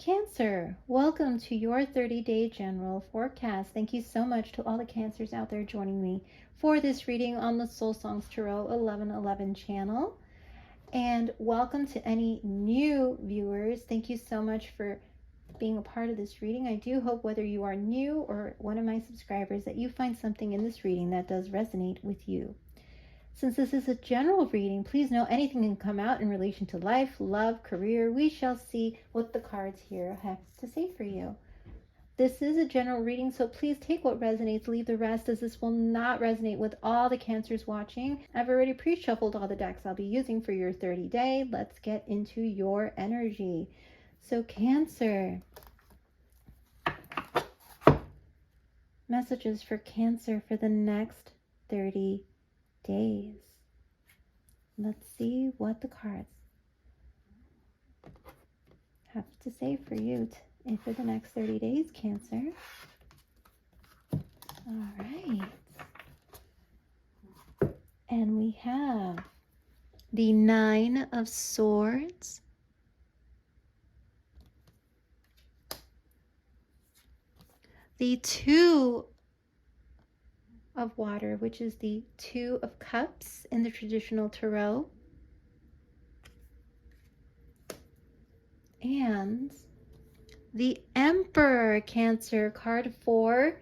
Cancer, welcome to your 30-day general forecast. Thank you so much to all the Cancers out there joining me for this reading on the Soul Songs Tarot 1111 channel. And welcome to any new viewers. Thank you so much for being a part of this reading. I do hope whether you are new or one of my subscribers that you find something in this reading that does resonate with you. Since this is a general reading, please know anything can come out in relation to life, love, career. We shall see what the cards here have to say for you. This is a general reading, so please take what resonates, leave the rest, as this will not resonate with all the Cancers watching. I've already pre-shuffled all the decks I'll be using for your 30-day. Let's get into your energy. So Cancer. Messages for Cancer for the next 30 days. Let's see what the cards have to say for you for the next 30 days, Cancer. All right. And we have the Nine of Swords, the Two of Water, which is the Two of Cups in the traditional tarot, and the Emperor, Cancer, card 4,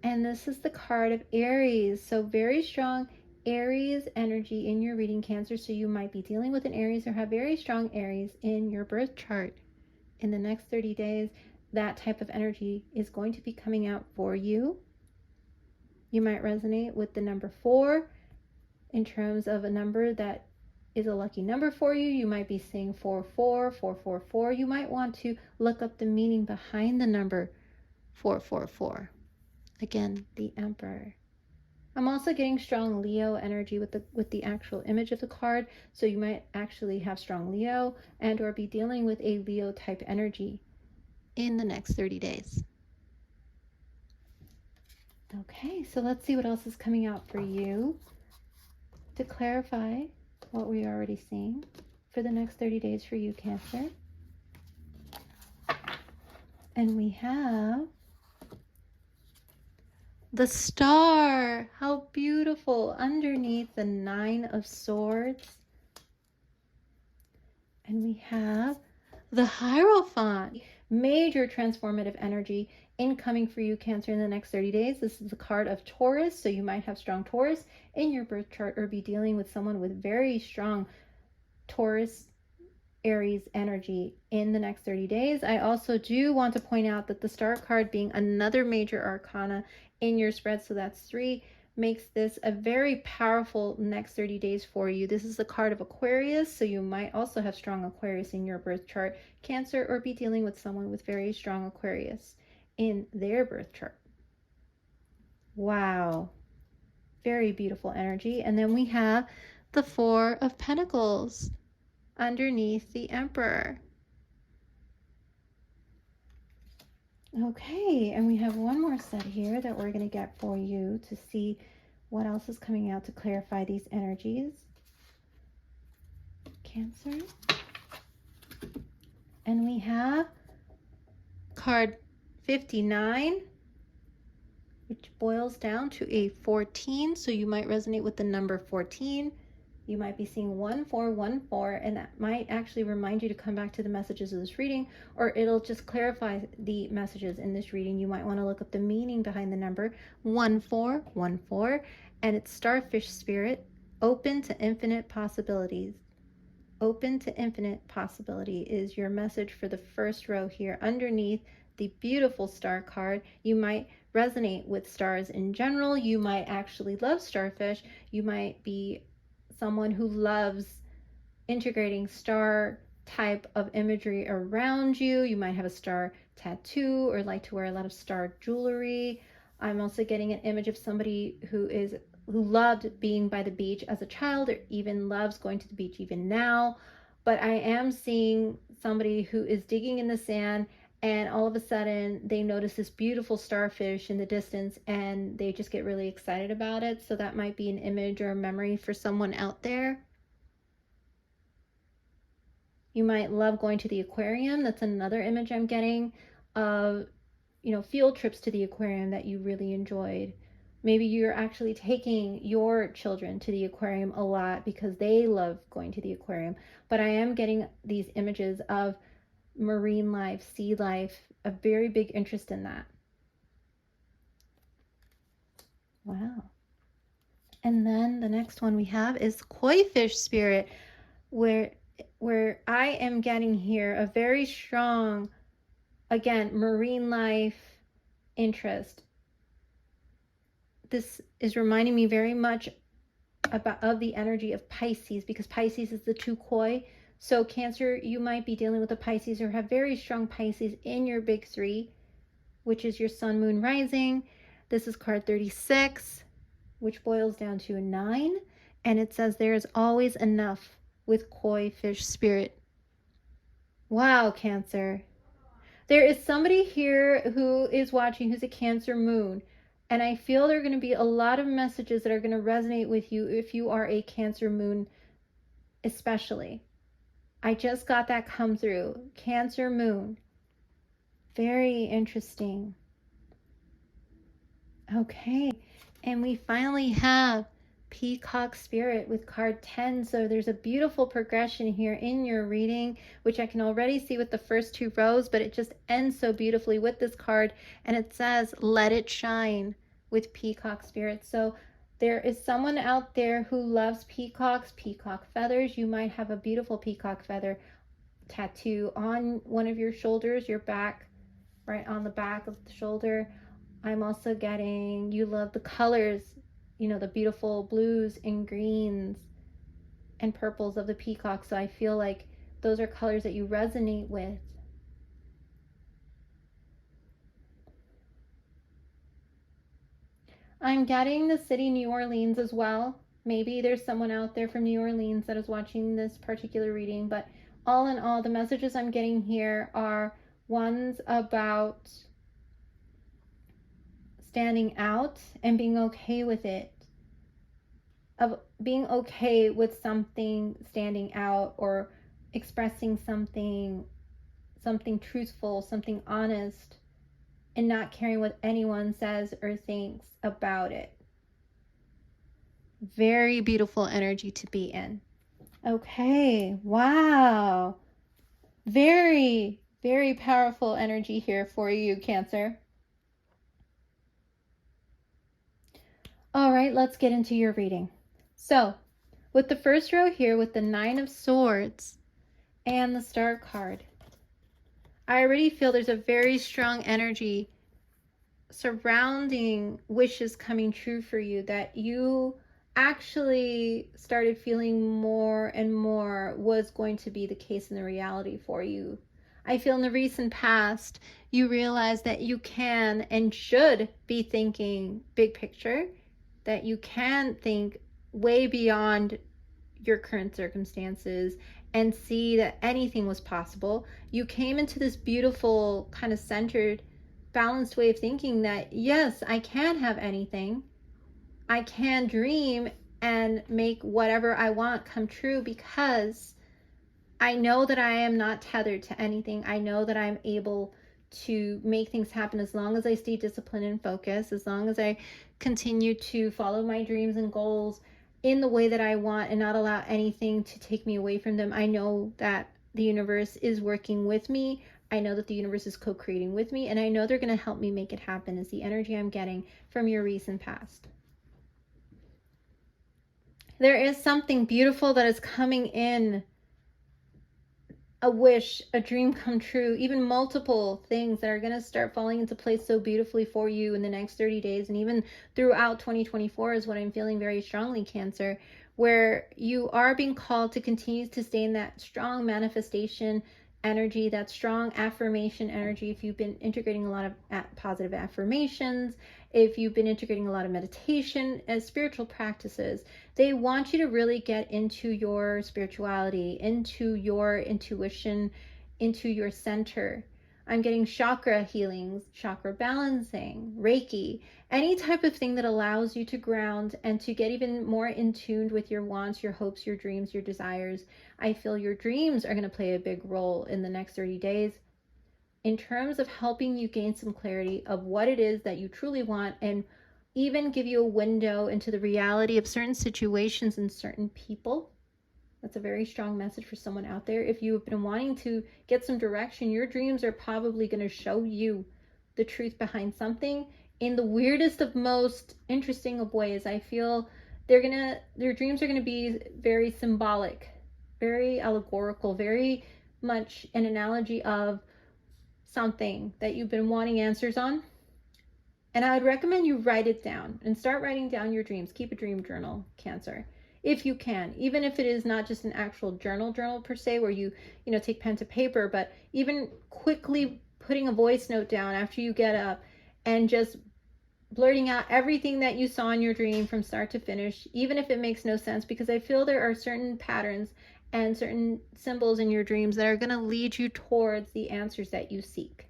and this is the card of Aries. So very strong Aries energy in your reading, Cancer. So you might be dealing with an Aries or have very strong Aries in your birth chart. In the next 30 days, that type of energy is going to be coming out for you. You might resonate with the number 4 in terms of a number that is a lucky number for you. You might be seeing 44, 444. You might want to look up the meaning behind the number 444. Again, the Emperor. I'm also getting strong Leo energy with the actual image of the card. So you might actually have strong Leo and or be dealing with a Leo type energy in the next 30 days. Okay, so let's see what else is coming out for you to clarify what we are already seeing for the next 30 days for you, Cancer. And we have the Star. How beautiful, underneath the Nine of Swords. And we have the Hierophant. Major transformative energy incoming for you, Cancer, in the next 30 days. This is the card of Taurus, so you might have strong Taurus in your birth chart or be dealing with someone with very strong Taurus, Aries energy in the next 30 days. I also do want to point out that the Star card being another major arcana in your spread, so that's 3, makes this a very powerful next 30 days for you. This is the card of Aquarius, so you might also have strong Aquarius in your birth chart, Cancer, or be dealing with someone with very strong Aquarius in their birth chart. Wow. Very beautiful energy. And then we have the Four of Pentacles underneath the Emperor. Okay, and we have one more set here that we're going to get for you to see what else is coming out to clarify these energies. Cancer. And we have card 59, which boils down to a 14. So you might resonate with the number 14. You might be seeing 1414, and that might actually remind you to come back to the messages of this reading, or it'll just clarify the messages in this reading. You might want to look up the meaning behind the number 1414, and it's starfish spirit, open to infinite possibilities. Open to infinite possibility is your message for the first row here underneath the beautiful Star card. You might resonate with stars in general. You might actually love starfish. You might be someone who loves integrating star type of imagery around you. You might have a star tattoo or like to wear a lot of star jewelry. I'm also getting an image of somebody who loved being by the beach as a child, or even loves going to the beach even now. But I am seeing somebody who is digging in the sand, and all of a sudden they notice this beautiful starfish in the distance and they just get really excited about it. So that might be an image or a memory for someone out there. You might love going to the aquarium. That's another image I'm getting of, field trips to the aquarium that you really enjoyed. Maybe you're actually taking your children to the aquarium a lot because they love going to the aquarium. But I am getting these images of marine life, sea life, a very big interest in that. Wow. And then the next one we have is koi fish spirit, where I am getting here a very strong, again, marine life interest. This is reminding me very much of the energy of Pisces, because Pisces is the 2 koi. So Cancer, you might be dealing with a Pisces or have very strong Pisces in your big 3, which is your sun, moon, rising. This is card 36, which boils down to a 9. And it says there is always enough with koi fish spirit. Wow, Cancer. There is somebody here who is watching who's a Cancer moon. And I feel there are going to be a lot of messages that are going to resonate with you if you are a Cancer moon, especially. I just got that come through. Cancer moon. Very interesting. Okay. And we finally have Peacock Spirit with card 10. So there's a beautiful progression here in your reading, which I can already see with the first 2 rows, but it just ends so beautifully with this card. And it says, let it shine with Peacock Spirit. So there is someone out there who loves peacocks, peacock feathers. You might have a beautiful peacock feather tattoo on one of your shoulders, your back, right on the back of the shoulder. I'm also getting you love the colors, the beautiful blues and greens and purples of the peacock. So I feel like those are colors that you resonate with. I'm getting the city New Orleans as well. Maybe there's someone out there from New Orleans that is watching this particular reading, but all in all, the messages I'm getting here are ones about standing out and being okay with it, of being okay with something standing out or expressing something truthful, something honest, and not caring what anyone says or thinks about it. Very beautiful energy to be in. Okay, wow. Very, very powerful energy here for you, Cancer. All right, let's get into your reading. So, with the first row here with the 9 of Swords and the Star card, I already feel there's a very strong energy surrounding wishes coming true for you, that you actually started feeling more and more was going to be the case in the reality for you. I feel in the recent past, you realize that you can and should be thinking big picture, that you can think way beyond your current circumstances and see that anything was possible. You came into this beautiful, kind of centered, balanced way of thinking that, yes, I can have anything. I can dream and make whatever I want come true, because I know that I am not tethered to anything. I know that I'm able to make things happen as long as I stay disciplined and focused, as long as I continue to follow my dreams and goals in the way that I want and not allow anything to take me away from them. I know that the universe is working with me. I know that the universe is co-creating with me, and I know they're going to help me make it happen, is the energy I'm getting from your recent past. There is something beautiful that is coming in, a wish, a dream come true, even multiple things that are going to start falling into place so beautifully for you in the next 30 days and even throughout 2024 is what I'm feeling very strongly, Cancer, where you are being called to continue to stay in that strong manifestation energy, that strong affirmation energy. If you've been integrating a lot of positive affirmations, if you've been integrating a lot of meditation as spiritual practices, they want you to really get into your spirituality, into your intuition, into your center. I'm getting chakra healings, chakra balancing, Reiki, any type of thing that allows you to ground and to get even more in tune with your wants, your hopes, your dreams, your desires. I feel your dreams are going to play a big role in the next 30 days in terms of helping you gain some clarity of what it is that you truly want, and even give you a window into the reality of certain situations and certain people. That's a very strong message for someone out there. If you've been wanting to get some direction, your dreams are probably going to show you the truth behind something in the weirdest of most interesting of ways. I feel their dreams are going to be very symbolic, very allegorical, very much an analogy of something that you've been wanting answers on. And I would recommend you write it down and start writing down your dreams. Keep a dream journal, Cancer, if you can, even if it is not just an actual journal per se, where you take pen to paper, but even quickly putting a voice note down after you get up and just blurting out everything that you saw in your dream from start to finish, even if it makes no sense, because I feel there are certain patterns and certain symbols in your dreams that are going to lead you towards the answers that you seek.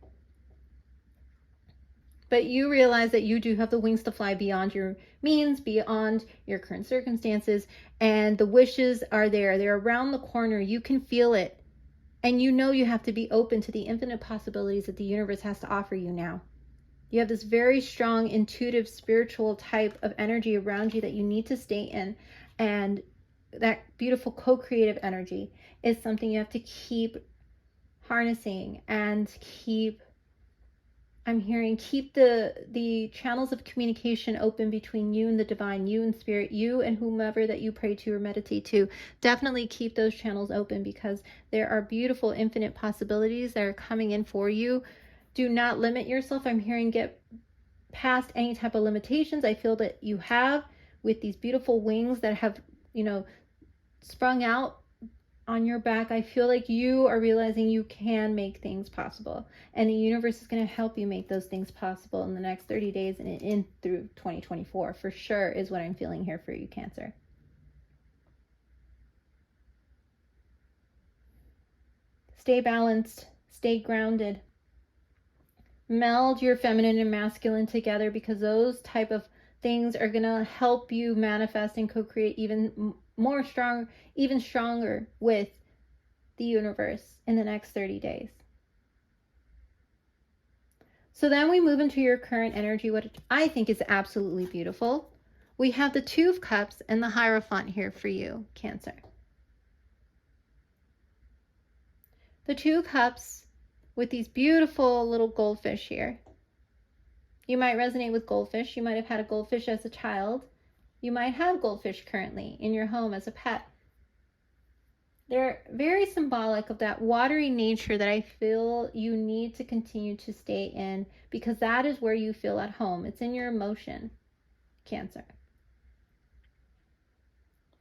But you realize that you do have the wings to fly beyond your means, beyond your current circumstances, and the wishes are there. They're around the corner. You can feel it. And you know you have to be open to the infinite possibilities that the universe has to offer you now. You have this very strong, intuitive, spiritual type of energy around you that you need to stay in. And that beautiful co-creative energy is something you have to keep harnessing and keep the channels of communication open between you and the divine, you and spirit, you and whomever that you pray to or meditate to. Definitely keep those channels open, because there are beautiful, infinite possibilities that are coming in for you. Do not limit yourself. I'm hearing get past any type of limitations. I feel that you have, with these beautiful wings that have, sprung out on your back. I feel like you are realizing you can make things possible, and the universe is going to help you make those things possible in the next 30 days and in through 2024 for sure, is what I'm feeling here for you, Cancer. Stay balanced, stay grounded, meld your feminine and masculine together, because those type of things are going to help you manifest and co-create even stronger with the universe in the next 30 days. So then we move into your current energy, what I think is absolutely beautiful. We have the Two of Cups and the Hierophant here for you, Cancer. The Two of Cups with these beautiful little goldfish here. You might resonate with goldfish. You might have had a goldfish as a child. You might have goldfish currently in your home as a pet. They're very symbolic of that watery nature that I feel you need to continue to stay in, because that is where you feel at home. It's in your emotion, Cancer.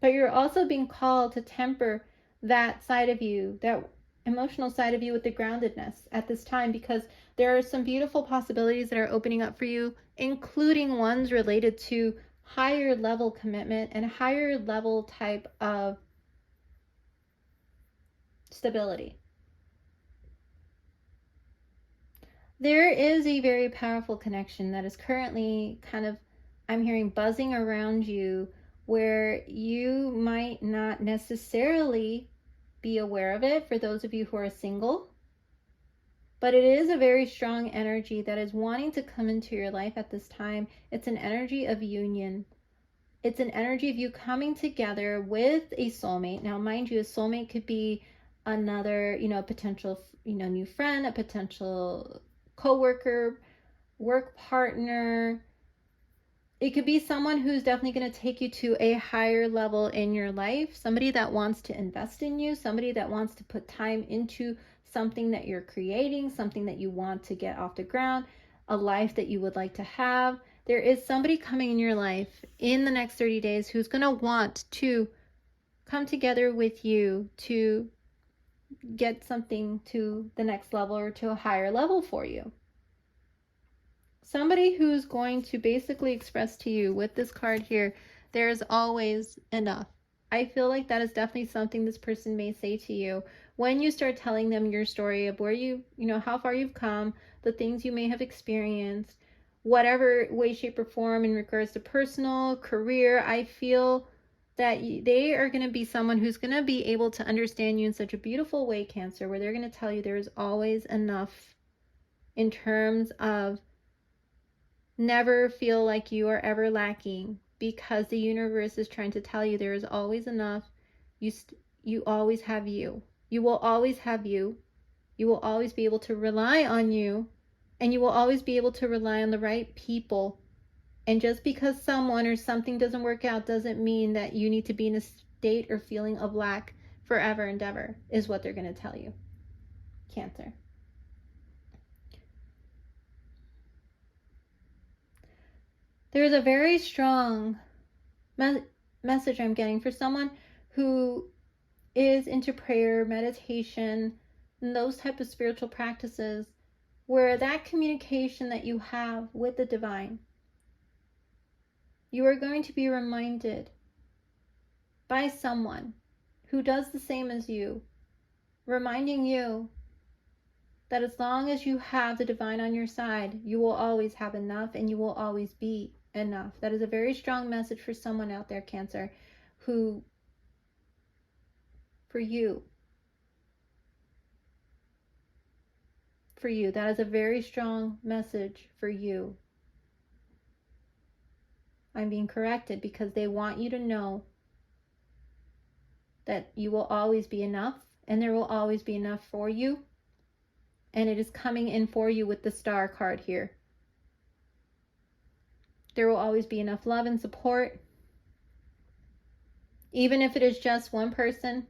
But you're also being called to temper that side of you, that emotional side of you, with the groundedness at this time, because there are some beautiful possibilities that are opening up for you, including ones related to higher level commitment and higher level type of stability. There is a very powerful connection that is currently I'm hearing buzzing around you, where you might not necessarily be aware of it for those of you who are single, but it is a very strong energy that is wanting to come into your life at this time. It's an energy of union. It's an energy of you coming together with a soulmate. Now, mind you, a soulmate could be another, potential, new friend, a potential coworker, work partner. It could be someone who's definitely going to take you to a higher level in your life, somebody that wants to invest in you, somebody that wants to put time into something that you're creating, something that you want to get off the ground, a life that you would like to have. There is somebody coming in your life in the next 30 days who's going to want to come together with you to get something to the next level or to a higher level for you. Somebody who's going to basically express to you with this card here, there is always enough. I feel like that is definitely something this person may say to you, when you start telling them your story of where how far you've come, the things you may have experienced, whatever way, shape, or form in regards to personal, career, I feel that they are going to be someone who's going to be able to understand you in such a beautiful way, Cancer, where they're going to tell you there's always enough in terms of never feel like you are ever lacking, because the universe is trying to tell you there is always enough. You always have you. You will always have you. You will always be able to rely on you, and you will always be able to rely on the right people. And just because someone or something doesn't work out doesn't mean that you need to be in a state or feeling of lack forever and ever, is what they're going to tell you, Cancer. There's a very strong message I'm getting for someone who is into prayer, meditation, and those type of spiritual practices, where that communication that you have with the divine, you are going to be reminded by someone who does the same as you, reminding you that as long as you have the divine on your side, you will always have enough and you will always be enough. That is a very strong message for someone out there, Cancer, who, for you, that is a very strong message for you. I'm being corrected because they want you to know that you will always be enough and there will always be enough for you. And it is coming in for you with the Star card here. There will always be enough love and support. Even if it is just one person,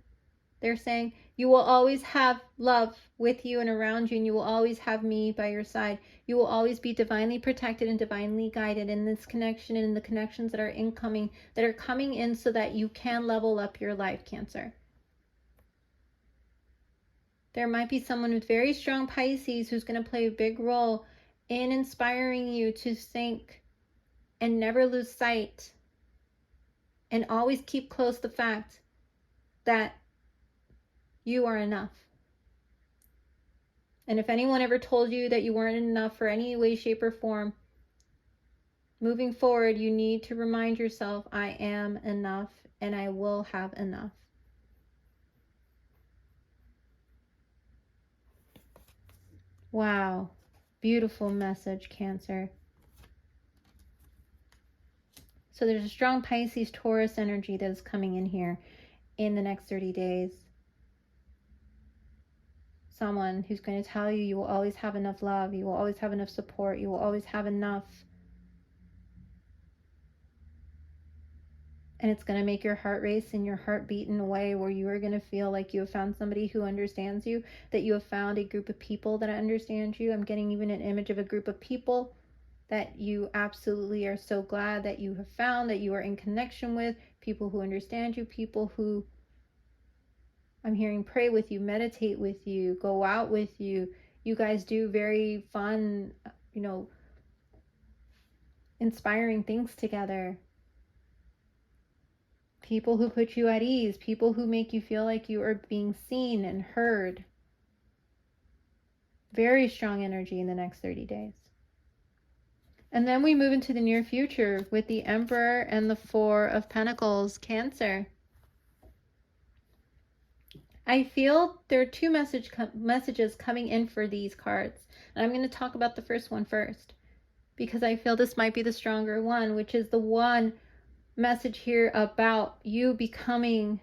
they're saying you will always have love with you and around you, and you will always have me by your side. You will always be divinely protected and divinely guided in this connection and in the connections that are incoming, that are coming in, so that you can level up your life, Cancer. There might be someone with very strong Pisces who's going to play a big role in inspiring you to think and never lose sight and always keep close the fact that you are enough. And if anyone ever told you that you weren't enough for any way, shape, or form, moving forward, you need to remind yourself, I am enough and I will have enough. Wow. Beautiful message, Cancer. So there's a strong Pisces, Taurus energy that is coming in here in the next 30 days. Someone who's going to tell you you will always have enough love, you will always have enough support, you will always have enough. And it's going to make your heart race and your heart beat in a way where you are going to feel like you have found somebody who understands you, that you have found a group of people that understand you. I'm getting even an image of a group of people that you absolutely are so glad that you have found, that you are in connection with, people who understand you, people who, I'm hearing, pray with you, meditate with you, go out with you. You guys do very fun, inspiring things together. People who put you at ease, people who make you feel like you are being seen and heard. Very strong energy in the next 30 days. And then we move into the near future with the Emperor and the Four of Pentacles, Cancer. I feel there are two messages coming in for these cards. And I'm going to talk about the first one first, because I feel this might be the stronger one, which is the one message here about you becoming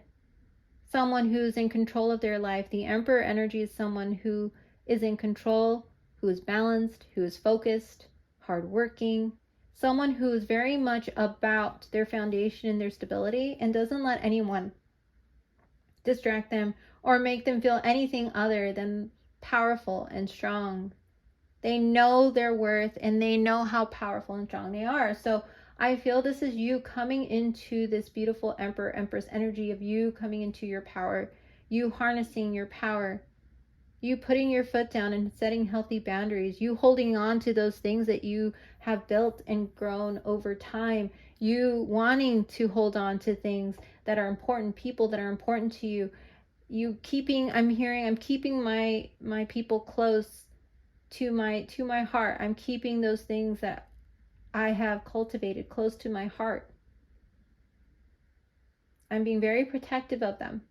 someone who's in control of their life. The Emperor energy is someone who is in control, who is balanced, who is focused, hardworking, someone who is very much about their foundation and their stability and doesn't let anyone distract them or make them feel anything other than powerful and strong. They know their worth and they know how powerful and strong they are. So I feel this is you coming into this beautiful Emperor, Empress energy of you coming into your power, you harnessing your power, you putting your foot down and setting healthy boundaries, you holding on to those things that you have built and grown over time, you wanting to hold on to things that are important, people that are important to you, I'm keeping my people close to my heart. I'm keeping those things that I have cultivated close to my heart. I'm being very protective of them.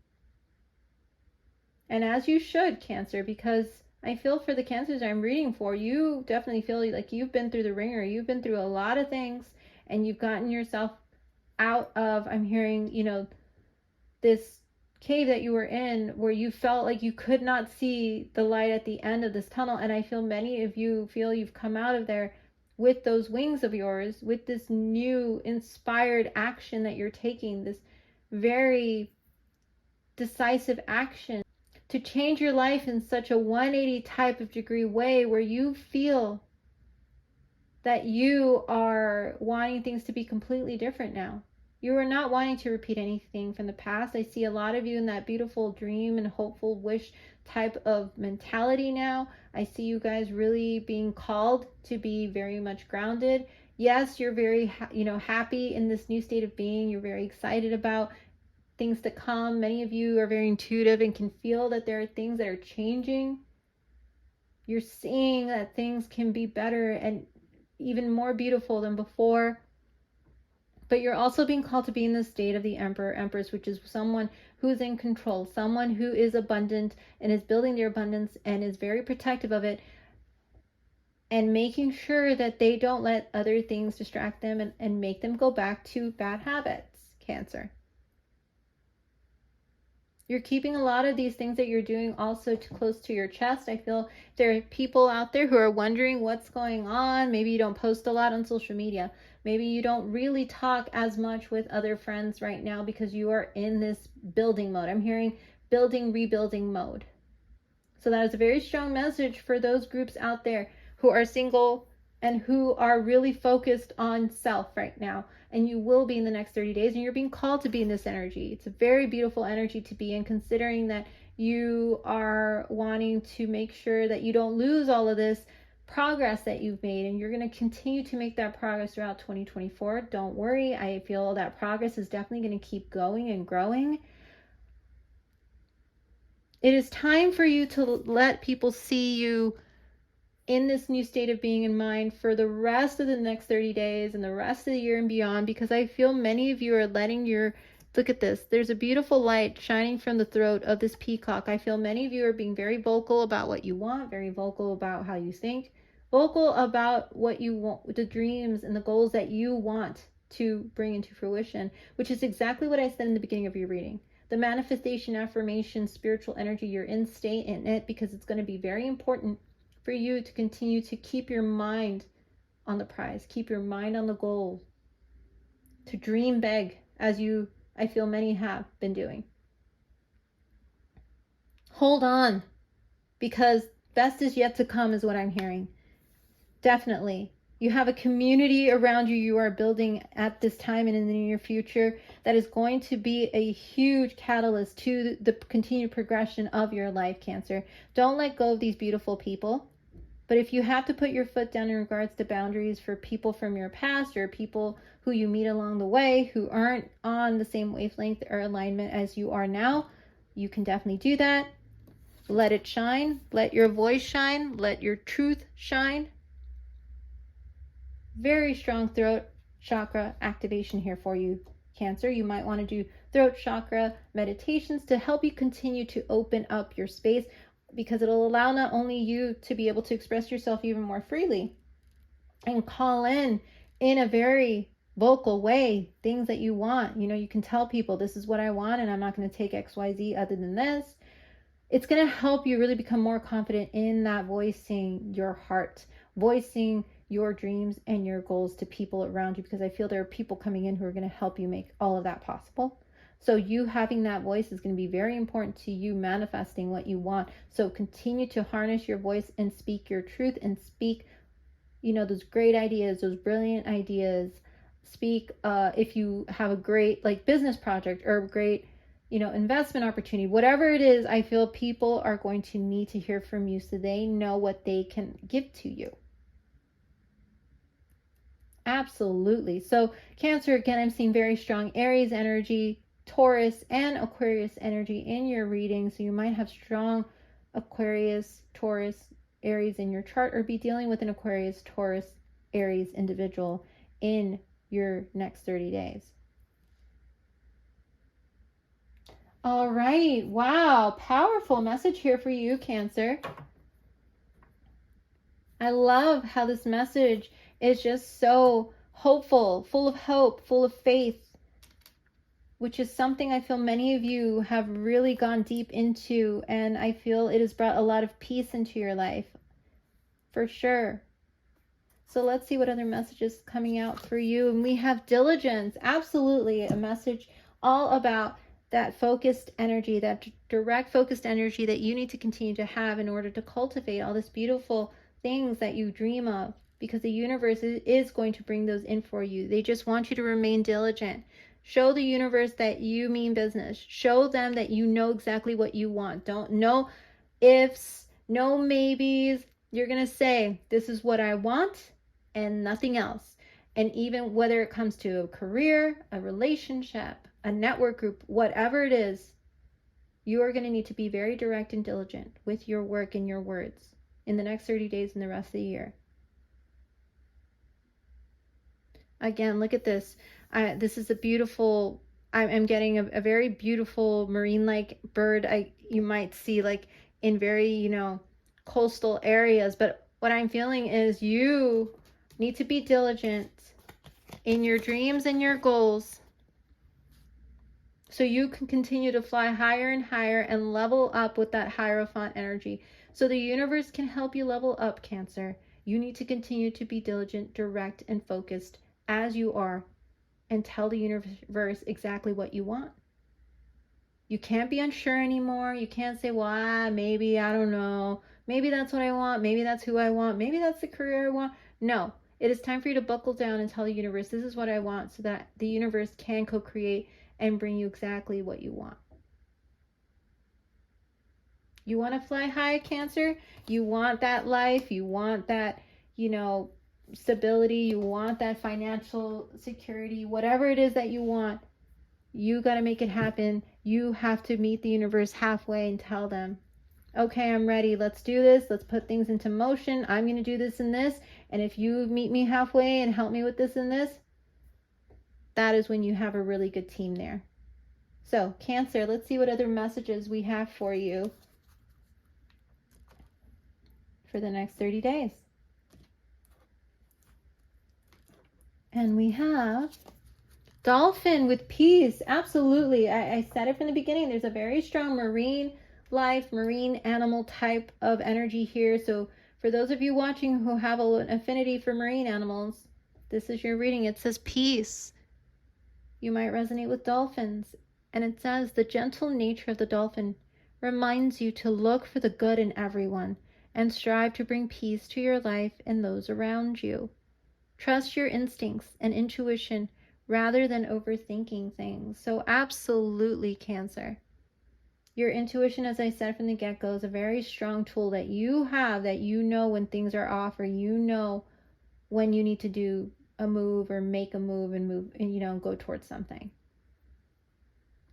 And as you should, Cancer, because I feel for the Cancers I'm reading for, you definitely feel like you've been through the ringer. You've been through a lot of things, and you've gotten yourself out of, I'm hearing, this cave that you were in where you felt like you could not see the light at the end of this tunnel. And I feel many of you feel you've come out of there with those wings of yours, with this new inspired action that you're taking, this very decisive action to change your life in such a 180 type of degree way where you feel that you are wanting things to be completely different now. You are not wanting to repeat anything from the past. I see a lot of you in that beautiful dream and hopeful wish type of mentality now. I see you guys really being called to be very much grounded. Yes, you're very happy in this new state of being. You're very excited about things to come. Many of you are very intuitive and can feel that there are things that are changing. You're seeing that things can be better and even more beautiful than before. But you're also being called to be in the state of the Emperor, Empress, which is someone who's in control, someone who is abundant and is building their abundance and is very protective of it, and making sure that they don't let other things distract them and make them go back to bad habits, Cancer. You're keeping a lot of these things that you're doing also too close to your chest. I feel there are people out there who are wondering what's going on. Maybe you don't post a lot on social media. Maybe you don't really talk as much with other friends right now because you are in this building mode. I'm hearing building, rebuilding mode. So that is a very strong message for those groups out there who are single and who are really focused on self right now. And you will be in the next 30 days, and you're being called to be in this energy. It's a very beautiful energy to be in, considering that you are wanting to make sure that you don't lose all of this progress that you've made, and you're going to continue to make that progress throughout 2024. Don't worry. I feel that progress is definitely going to keep going and growing. It is time for you to let people see you in this new state of being in mind for the rest of the next 30 days and the rest of the year and beyond, because I feel many of you are letting look at this. There's a beautiful light shining from the throat of this peacock. I feel many of you are being very vocal about what you want, very vocal about how you think, vocal about what you want, the dreams and the goals that you want to bring into fruition, which is exactly what I said in the beginning of your reading. The manifestation, affirmation, spiritual energy, you're in, stay in it, because it's going to be very important for you to continue to keep your mind on the prize, keep your mind on the goal, to dream big, as I feel many have been doing. Hold on, because best is yet to come is what I'm hearing. Definitely. You have a community around you are building at this time and in the near future that is going to be a huge catalyst to the continued progression of your life, Cancer. Don't let go of these beautiful people. But if you have to put your foot down in regards to boundaries for people from your past or people who you meet along the way who aren't on the same wavelength or alignment as you are now, you can definitely do that. Let it shine. Let your voice shine. Let your truth shine. Very strong throat chakra activation here for you, Cancer. You might want to do throat chakra meditations to help you continue to open up your space, because it'll allow not only you to be able to express yourself even more freely and call in a very vocal way things that you want. You can tell people, this is what I want and I'm not going to take XYZ other than this. It's going to help you really become more confident in that, voicing your heart, voicing your dreams and your goals to people around you, because I feel there are people coming in who are going to help you make all of that possible. So you having that voice is going to be very important to you manifesting what you want. So continue to harness your voice and speak your truth, and speak, those great ideas, those brilliant ideas. Speak if you have a great business project or a great, investment opportunity, whatever it is, I feel people are going to need to hear from you so they know what they can give to you. Absolutely. So Cancer, again, I'm seeing very strong Aries energy, Taurus and Aquarius energy in your reading. So you might have strong Aquarius, Taurus, Aries in your chart, or be dealing with an Aquarius, Taurus, Aries individual in your next 30 days. All right. Wow. Powerful message here for you, Cancer. I love how this message is just so hopeful, full of hope, full of faith, which is something I feel many of you have really gone deep into, and I feel it has brought a lot of peace into your life, for sure. So let's see what other messages coming out for you. And we have diligence, absolutely, a message all about that focused energy, that direct focused energy that you need to continue to have in order to cultivate all this beautiful things that you dream of, because the universe is going to bring those in for you. They just want you to remain diligent. Show the universe that you mean business. Show them that you know exactly what you want. Don't no ifs, no maybes. You're going to say, this is what I want and nothing else. And even whether it comes to a career, a relationship, a network group, whatever it is, you are going to need to be very direct and diligent with your work and your words in the next 30 days and the rest of the year. Again, look at this. This is a beautiful, I'm getting a very beautiful marine-like bird. You might see like in very, coastal areas. But what I'm feeling is you need to be diligent in your dreams and your goals, so you can continue to fly higher and higher and level up with that Hierophant energy. So the universe can help you level up, Cancer. You need to continue to be diligent, direct, and focused as you are, and tell the universe exactly what you want. You can't be unsure anymore. You can't say, well, maybe, I don't know. Maybe that's what I want. Maybe that's who I want. Maybe that's the career I want. No, it is time for you to buckle down and tell the universe, this is what I want, so that the universe can co-create and bring you exactly what you want. You want to fly high, Cancer? You want that life? You want that, stability? You want that financial security? Whatever it is that you want, you got to make it happen. You have to meet the universe halfway and tell them, okay, I'm ready. Let's do this. Let's put things into motion. I'm going to do this and this. And if you meet me halfway and help me with this and this, that is when you have a really good team there. So, Cancer, let's see what other messages we have for you for the next 30 days. And we have Dolphin with peace. Absolutely. I said it from the beginning. There's a very strong marine life, marine animal type of energy here. So for those of you watching who have an affinity for marine animals, this is your reading. It says peace. You might resonate with dolphins. And it says the gentle nature of the dolphin reminds you to look for the good in everyone and strive to bring peace to your life and those around you. Trust your instincts and intuition rather than overthinking things. So absolutely, Cancer. Your intuition, as I said from the get-go, is a very strong tool that you have, that you know when things are off, or you know when you need to do a move or make a move and go towards something.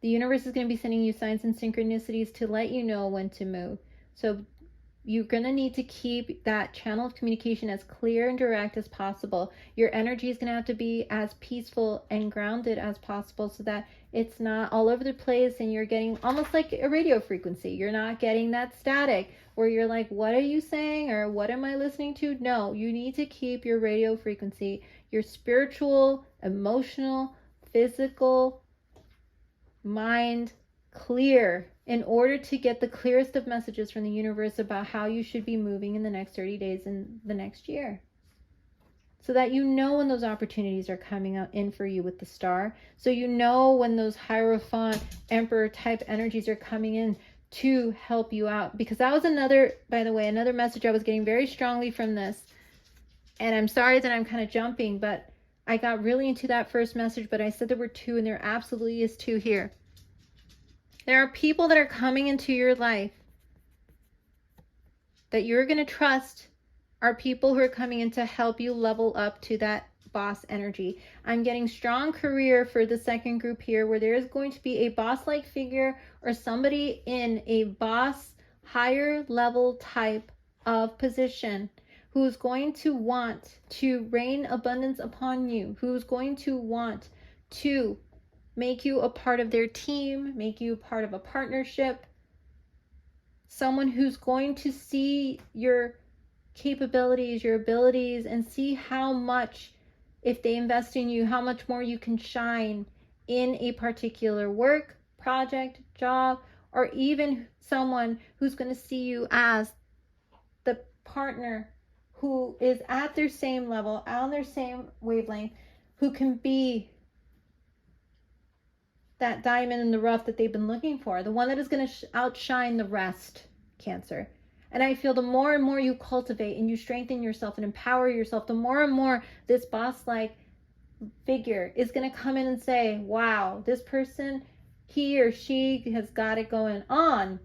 The universe is going to be sending you signs and synchronicities to let you know when to move. So you're going to need to keep that channel of communication as clear and direct as possible. Your energy is going to have to be as peaceful and grounded as possible, so that it's not all over the place and you're getting almost like a radio frequency. You're not getting that static where you're like, what are you saying, or what am I listening to? No, you need to keep your radio frequency, your spiritual, emotional, physical mind clear, in order to get the clearest of messages from the universe about how you should be moving in the next 30 days and the next year, so that you know when those opportunities are coming out in for you with the star. So you know when those Hierophant Emperor type energies are coming in to help you out. Because that was another message I was getting very strongly from this. And I'm sorry that I'm kind of jumping, but I got really into that first message, but I said there were two, and there absolutely is two here. There are people that are coming into your life that you're going to trust are people who are coming in to help you level up to that boss energy. I'm getting strong career for the second group here, where there is going to be a boss-like figure or somebody in a boss higher level type of position who's going to want to rain abundance upon you, who's going to want to make you a part of their team, make you a part of a partnership, someone who's going to see your capabilities, your abilities, and see how much, if they invest in you, how much more you can shine in a particular work, project, job, or even someone who's going to see you as the partner who is at their same level, on their same wavelength, who can be that diamond in the rough that they've been looking for, the one that is going to outshine the rest, Cancer. And I feel the more and more you cultivate and you strengthen yourself and empower yourself, the more and more this boss-like figure is going to come in and say, wow, this person, he or she has got it going on.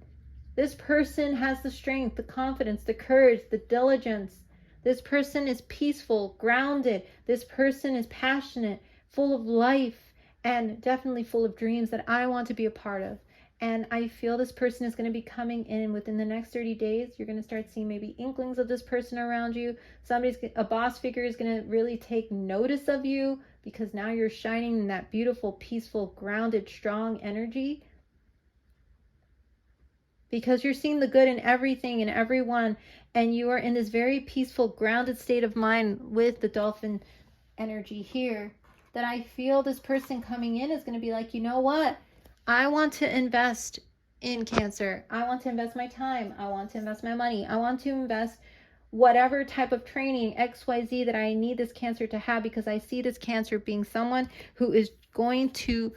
This person has the strength, the confidence, the courage, the diligence. This person is peaceful, grounded. This person is passionate, full of life, and definitely full of dreams that I want to be a part of. And I feel this person is going to be coming in within the next 30 days. You're going to start seeing maybe inklings of this person around you. A boss figure is going to really take notice of you, because now you're shining in that beautiful, peaceful, grounded, strong energy. Because you're seeing the good in everything and everyone, and you are in this very peaceful, grounded state of mind with the dolphin energy here, that I feel this person coming in is going to be like, you know what? I want to invest in Cancer. I want to invest my time. I want to invest my money. I want to invest whatever type of training XYZ that I need this Cancer to have, because I see this Cancer being someone who is going to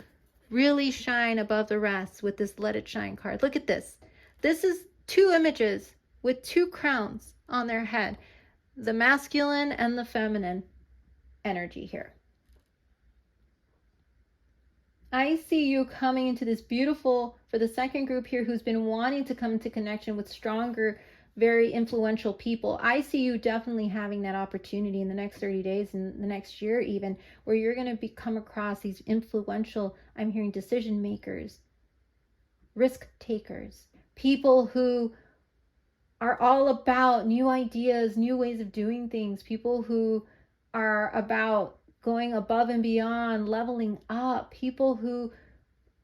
really shine above the rest with this Let It Shine card. Look at this. This is two images with two crowns on their head, the masculine and the feminine energy here. I see you coming into this beautiful, for the second group here, who's been wanting to come into connection with stronger, very influential people. I see you definitely having that opportunity in the next 30 days, in the next year even, where you're going to come across these influential, I'm hearing decision makers, risk takers, people who are all about new ideas, new ways of doing things, people who are about going above and beyond, leveling up, people who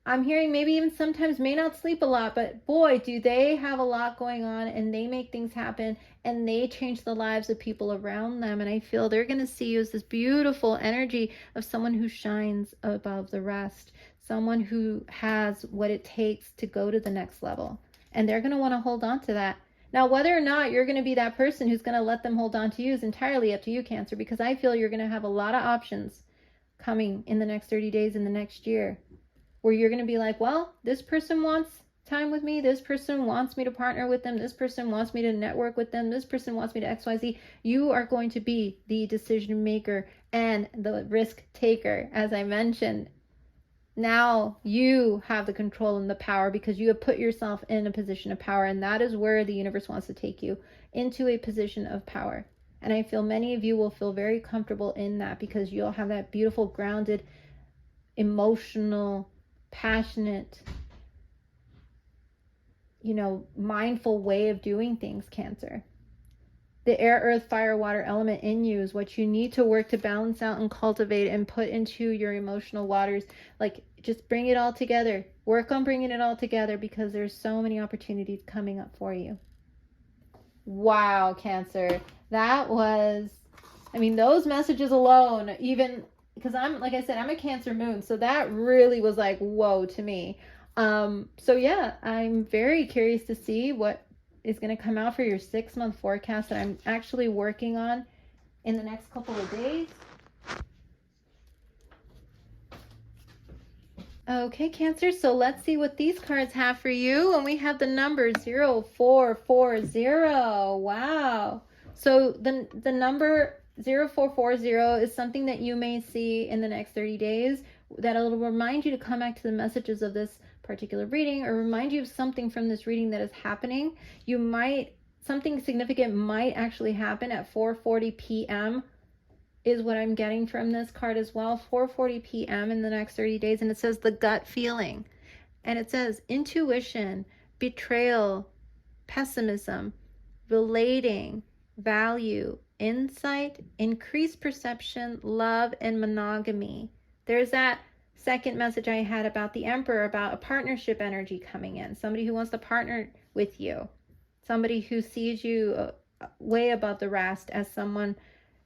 I'm hearing maybe even sometimes may not sleep a lot, but boy, do they have a lot going on, and they make things happen, and they change the lives of people around them. And I feel they're going to see you as this beautiful energy of someone who shines above the rest, someone who has what it takes to go to the next level. And they're going to want to hold on to that. Now, whether or not you're going to be that person who's going to let them hold on to you is entirely up to you, Cancer, because I feel you're going to have a lot of options coming in the next 30 days, in the next year, where you're going to be like, well, this person wants time with me. This person wants me to partner with them. This person wants me to network with them. This person wants me to XYZ. You are going to be the decision maker and the risk taker, as I mentioned. Now you have the control and the power, because you have put yourself in a position of power, and that is where the universe wants to take you, into a position of power. And I feel many of you will feel very comfortable in that, because you'll have that beautiful, grounded, emotional, passionate, mindful way of doing things, Cancer. The air, earth, fire, water element in you is what you need to work to balance out and cultivate and put into your emotional waters. Like, just bring it all together. Work on bringing it all together, because there's so many opportunities coming up for you. Wow, Cancer. That was, those messages alone, even because like I said, I'm a Cancer moon. So that really was like, whoa to me. So yeah, I'm very curious to see what is going to come out for your 6-month forecast that I'm actually working on in the next couple of days. Okay, Cancer, so let's see what these cards have for you. And we have the number 0440. Wow. So the number 0440 is something that you may see in the next 30 days that will remind you to come back to the messages of this particular reading, or remind you of something from this reading that is happening. Something significant might actually happen at 4:40 p.m. is what I'm getting from this card as well. 4:40 p.m. in the next 30 days. And it says the gut feeling. And it says intuition, betrayal, pessimism, relating, value, insight, increased perception, love, and monogamy. There's that second message I had about the Emperor, about a partnership energy coming in. Somebody who wants to partner with you. Somebody who sees you way above the rest, as someone,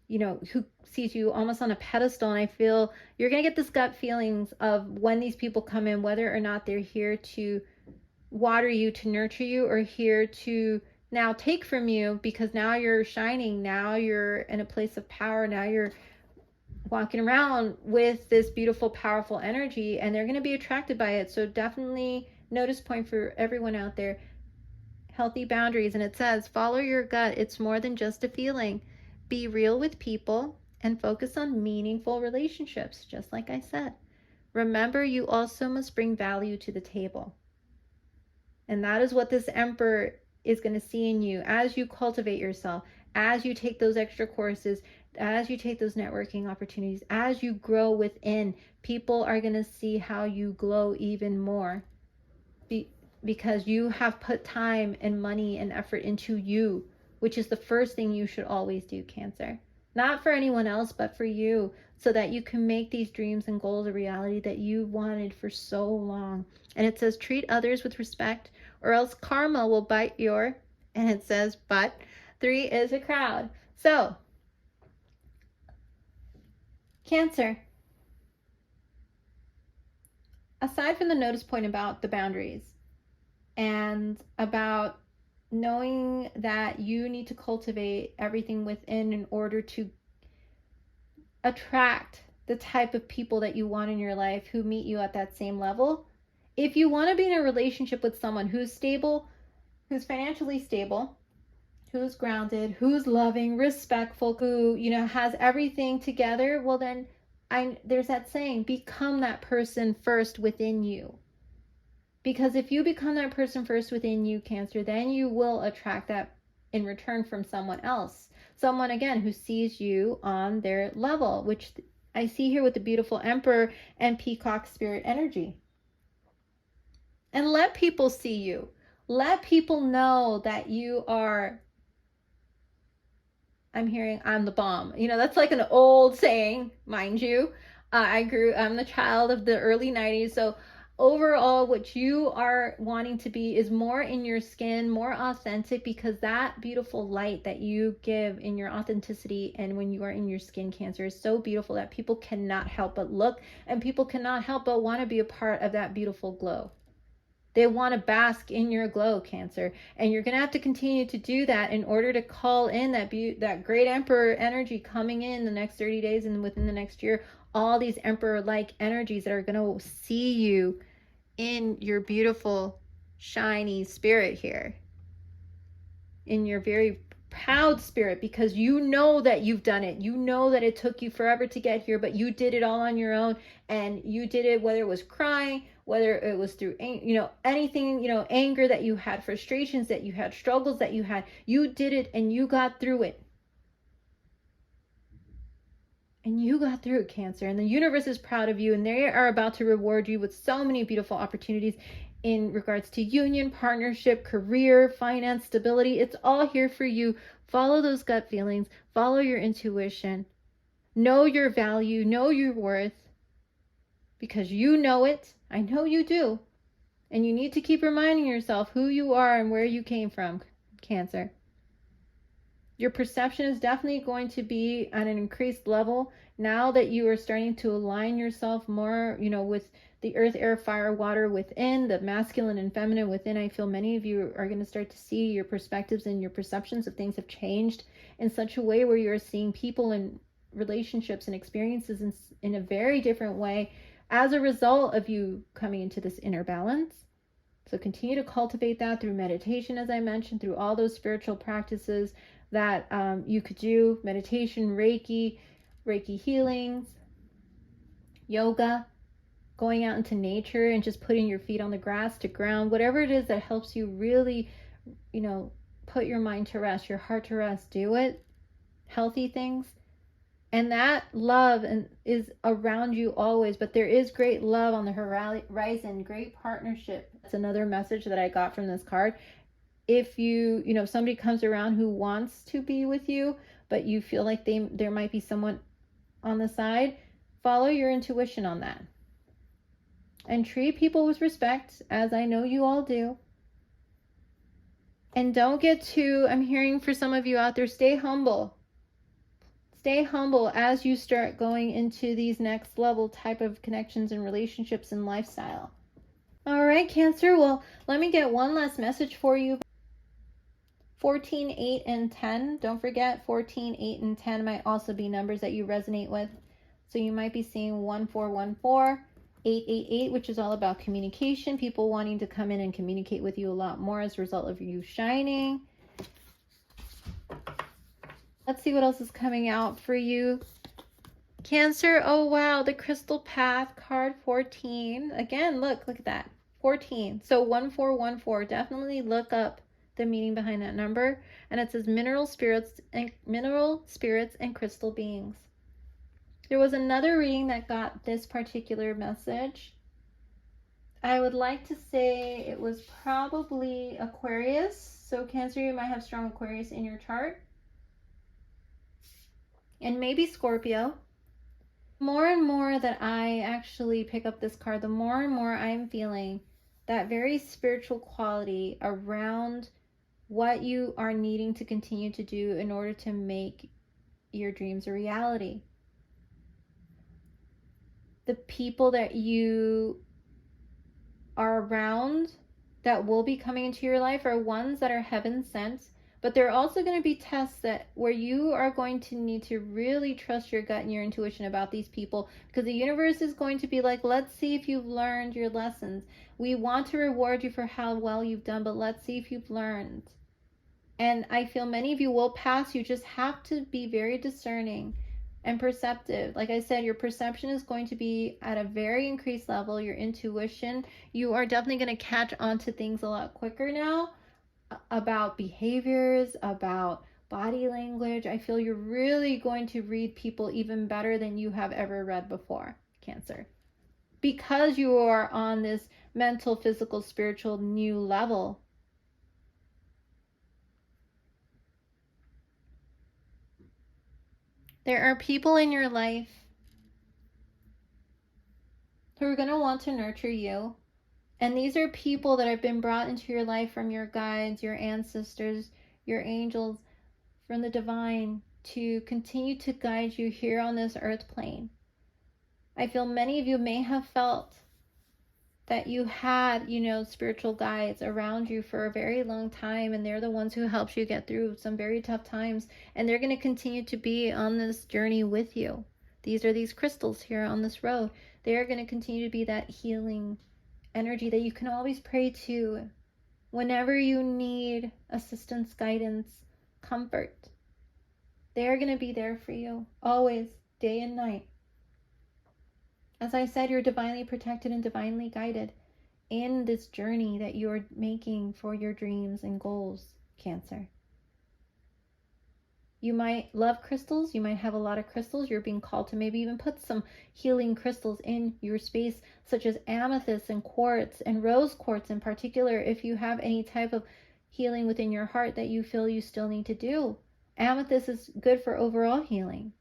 you know, who sees you almost on a pedestal. And I feel you're going to get this gut feelings of when these people come in, whether or not they're here to water you, to nurture you, or here to now take from you, because now you're shining, now you're in a place of power, now you're walking around with this beautiful, powerful energy, and they're going to be attracted by it. So definitely notice point for everyone out there, healthy boundaries. And it says, follow your gut. It's more than just a feeling. Be real with people and focus on meaningful relationships, just like I said. Remember, you also must bring value to the table. And that is what this Emperor is going to see in you as you cultivate yourself, as you take those extra courses, as you take those networking opportunities, as you grow within. People are going to see how you glow even more because you have put time and money and effort into you, which is the first thing you should always do, Cancer. Not for anyone else, but for you, so that you can make these dreams and goals a reality that you wanted for so long. And it says, treat others with respect, or else karma will bite your, and it says, but 3 is a crowd. So, Cancer, aside from the notice point about the boundaries and about knowing that you need to cultivate everything within in order to attract the type of people that you want in your life who meet you at that same level. If you want to be in a relationship with someone who's stable, who's financially stable, who's grounded, who's loving, respectful, who, you know, has everything together, well then there's that saying, become that person first within you. Because if you become that person first within you, Cancer, then you will attract that in return from someone else. Someone, again, who sees you on their level, which I see here with the beautiful Emperor and Peacock spirit energy. And let people see you. Let people know that you are, I'm hearing, I'm the bomb. You know, that's like an old saying, mind you. I'm the child of the early 90s. So overall, what you are wanting to be is more in your skin, more authentic, because that beautiful light that you give in your authenticity and when you are in your skin, Cancer, is so beautiful that people cannot help but look, and people cannot help but want to be a part of that beautiful glow. They want to bask in your glow, Cancer. And you're going to have to continue to do that in order to call in that great Emperor energy coming in the next 30 days and within the next year. All these Emperor-like energies that are going to see you in your beautiful, shiny spirit here. In your very proud spirit, because you know that you've done it. You know that it took you forever to get here, but you did it all on your own. And you did it whether it was crying, whether it was through, you know, anything, you know, anger that you had, frustrations that you had, struggles that you had. You did it and you got through it. And you got through it, Cancer. And the universe is proud of you, and they are about to reward you with so many beautiful opportunities in regards to union, partnership, career, finance, stability. It's all here for you. Follow those gut feelings. Follow your intuition. Know your value. Know your worth. Because you know it. I know you do. And you need to keep reminding yourself who you are and where you came from, Cancer. Your perception is definitely going to be at an increased level now that you are starting to align yourself more, you know, with the earth, air, fire, water within, the masculine and feminine within. I feel many of you are going to start to see your perspectives and your perceptions of things have changed in such a way where you're seeing people and relationships and experiences in a very different way as a result of you coming into this inner balance. So continue to cultivate that through meditation, as I mentioned, through all those spiritual practices that you could do, meditation, Reiki healings, yoga, going out into nature and just putting your feet on the grass to ground, whatever it is that helps you really, you know, put your mind to rest, your heart to rest, do it. Healthy things. And that love is around you always, but there is great love on the horizon, great partnership. That's another message that I got from this card. If somebody comes around who wants to be with you, but you feel like there might be someone on the side, follow your intuition on that. And treat people with respect, as I know you all do. And don't get too, I'm hearing for some of you out there, stay humble. Stay humble as you start going into these next level type of connections and relationships and lifestyle. All right, Cancer. Well, let me get one last message for you. 14, 8, and 10. Don't forget 14, 8, and 10 might also be numbers that you resonate with. So you might be seeing 1414, 888, which is all about communication, people wanting to come in and communicate with you a lot more as a result of you shining. Let's see what else is coming out for you. Cancer, oh wow, the Crystal Path card 14. Again, look at that. 14. So 1414. Definitely look up the meaning behind that number. And it says mineral spirits and crystal beings. There was another reading that got this particular message. I would like to say it was probably Aquarius. So Cancer, you might have strong Aquarius in your chart. And maybe Scorpio. More and more that I actually pick up this card, the more and more I'm feeling that very spiritual quality around what you are needing to continue to do in order to make your dreams a reality. The people that you are around that will be coming into your life are ones that are heaven sent, but there are also going to be tests where you are going to need to really trust your gut and your intuition about these people, because the universe is going to be like, let's see if you've learned your lessons. We want to reward you for how well you've done, but let's see if you've learned. And I feel many of you will pass. You just have to be very discerning and perceptive. Like I said, your perception is going to be at a very increased level. Your intuition, you are definitely going to catch on to things a lot quicker now, about behaviors, about body language. I feel you're really going to read people even better than you have ever read before, Cancer. Because you are on this mental, physical, spiritual new level. There are people in your life who are going to want to nurture you. And these are people that have been brought into your life from your guides, your ancestors, your angels, from the divine, to continue to guide you here on this earth plane. I feel many of you may have felt that you had, spiritual guides around you for a very long time, and they're the ones who helped you get through some very tough times, and they're going to continue to be on this journey with you. These are these crystals here on this road. They are going to continue to be that healing energy that you can always pray to whenever you need assistance, guidance, comfort. They're going to be there for you always, day and night. As I said, you're divinely protected and divinely guided in this journey that you're making for your dreams and goals, Cancer. You might love crystals. You might have a lot of crystals. You're being called to maybe even put some healing crystals in your space, such as amethyst and quartz and rose quartz in particular, if you have any type of healing within your heart that you feel you still need to do. Amethyst is good for overall healing.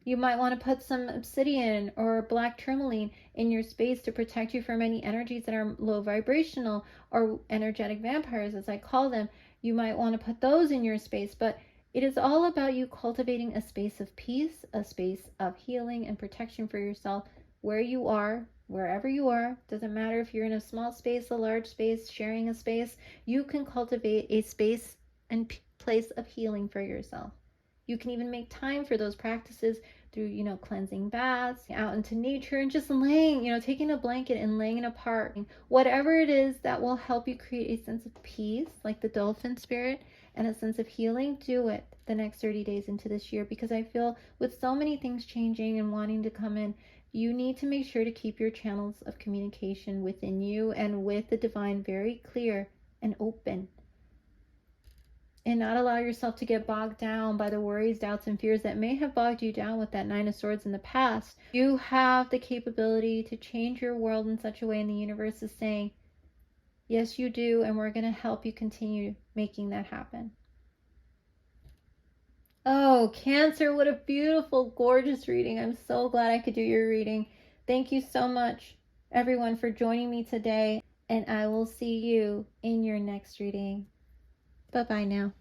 You might want to put some obsidian or black tourmaline in your space to protect you from any energies that are low vibrational, or energetic vampires, as I call them. You might want to put those in your space, but it is all about you cultivating a space of peace, a space of healing and protection for yourself where you are, wherever you are. Doesn't matter if you're in a small space, a large space, sharing a space. You can cultivate a space and place of healing for yourself. You can even make time for those practices through, cleansing baths, out into nature, and just laying, taking a blanket and laying in a park. Whatever it is that will help you create a sense of peace, like the dolphin spirit, and a sense of healing, do it the next 30 days into this year, because I feel with so many things changing and wanting to come in, you need to make sure to keep your channels of communication within you and with the divine very clear and open. and not allow yourself to get bogged down by the worries, doubts, and fears that may have bogged you down with that Nine of Swords in the past. You have the capability to change your world in such a way, and the universe is saying, yes, you do, and we're going to help you continue making that happen. Oh, Cancer, what a beautiful, gorgeous reading. I'm so glad I could do your reading. Thank you so much, everyone, for joining me today, and I will see you in your next reading. Bye-bye now.